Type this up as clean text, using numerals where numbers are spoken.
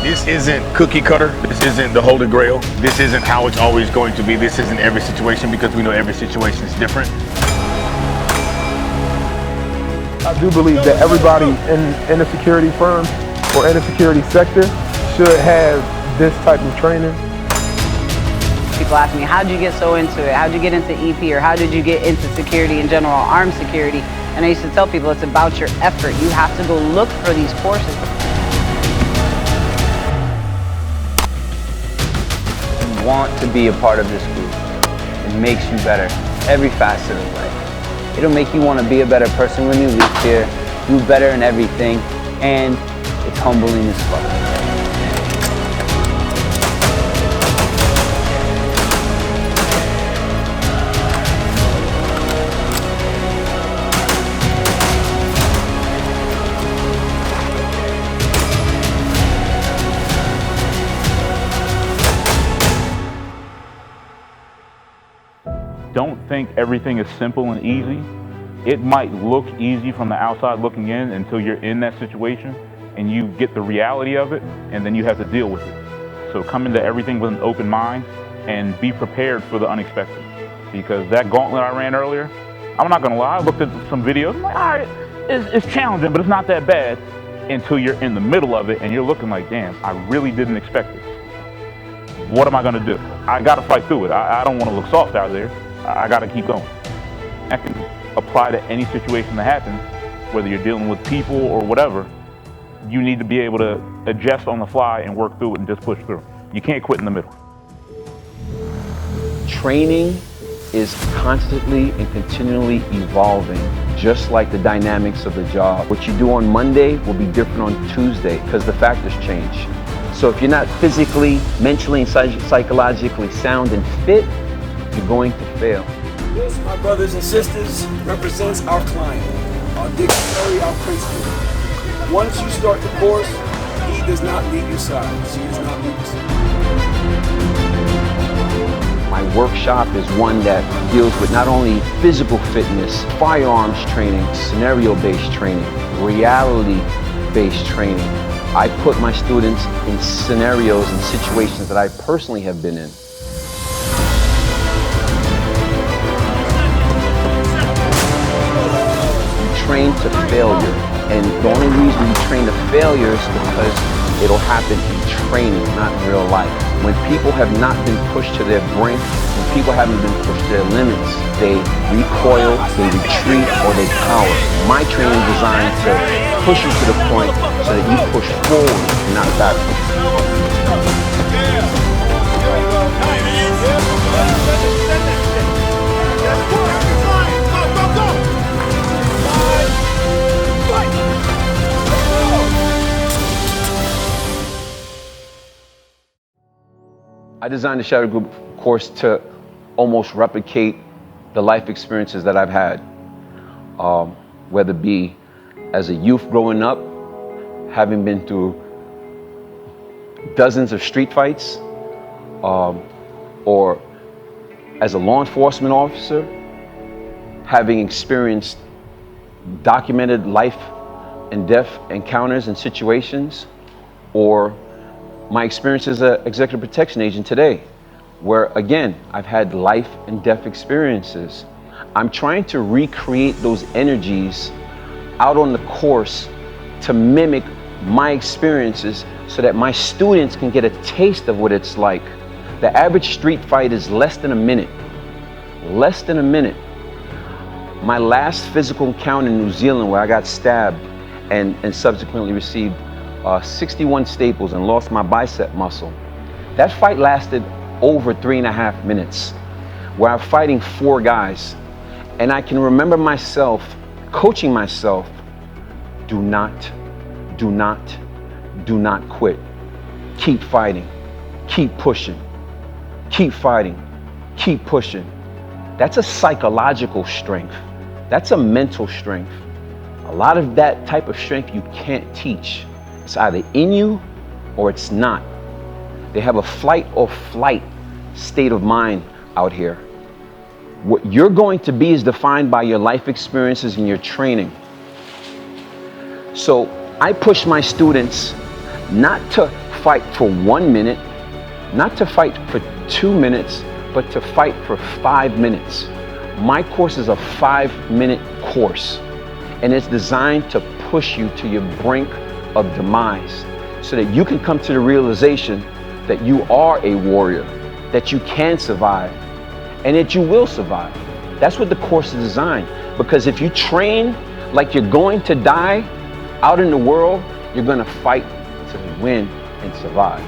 This isn't cookie cutter. This isn't the Holy Grail. This isn't how it's always going to be. This isn't every situation, because we know every situation is different. I do believe that everybody in a security firm or in a security sector should have this type of training. People ask me, how'd you get so into it? How'd you get into EP, or how did you get into security in general, armed security? And I used to tell people it's about your effort. You have to go look for these courses. You want to be a part of this group. It makes you better, every facet of life. It'll make you want to be a better person when you leave here, do better in everything, and it's humbling as fuck. Don't think everything is simple and easy. It might look easy from the outside looking in until you're in that situation and you get the reality of it, and then you have to deal with it. So come into everything with an open mind and be prepared for the unexpected. Because that gauntlet I ran earlier, I'm not gonna lie, I looked at some videos, I'm like, all right, it's challenging, but it's not that bad, until you're in the middle of it and you're looking like, damn, I really didn't expect this. What am I gonna do? I gotta fight through it. I don't wanna look soft out there. I gotta keep going. That can apply to any situation that happens, whether you're dealing with people or whatever. You need to be able to adjust on the fly and work through it and just push through. You can't quit in the middle. Training is constantly and continually evolving, just like the dynamics of the job. What you do on Monday will be different on Tuesday because the factors change. So if you're not physically, mentally, and psychologically sound and fit, you're going to fail. This, my brothers and sisters, represents our client, our dictionary, our principal. Once you start the course, he does not leave your side. She does not leave your side. My workshop is one that deals with not only physical fitness, firearms training, scenario-based training, reality-based training. I put my students in scenarios and situations that I personally have been in. Train to failure, and the only reason you train to failure is because it'll happen in training, not in real life. When people have not been pushed to their brink, when people haven't been pushed to their limits, they recoil, they retreat, or they cower. My training is designed to push you to the point so that you push forward and not backwards. I designed the Shadow Group course to almost replicate the life experiences that I've had, whether it be as a youth growing up, having been through dozens of street fights, or as a law enforcement officer, having experienced documented life and death encounters and situations, or my experience as an executive protection agent today, where again, I've had life and death experiences. I'm trying to recreate those energies out on the course to mimic my experiences so that my students can get a taste of what it's like. The average street fight is less than a minute. Less than a minute. My last physical encounter in New Zealand where I got stabbed and subsequently received 61 staples and lost my bicep muscle. That fight lasted over 3.5 minutes, where I'm fighting 4 guys. And I can remember myself coaching myself, do not quit. Keep fighting, keep pushing, keep fighting, keep pushing. That's a psychological strength. That's a mental strength. A lot of that type of strength you can't teach. It's either in you or it's not. They have a flight or flight state of mind out here. What you're going to be is defined by your life experiences and your training. So I push my students not to fight for 1 minute, not to fight for 2 minutes, but to fight for 5 minutes. My course is a 5-minute course, and it's designed to push you to your brink of demise so that you can come to the realization that you are a warrior, that you can survive, and that you will survive. That's what the course is designed. Because if you train like you're going to die out in the world, you're going to fight to win and survive.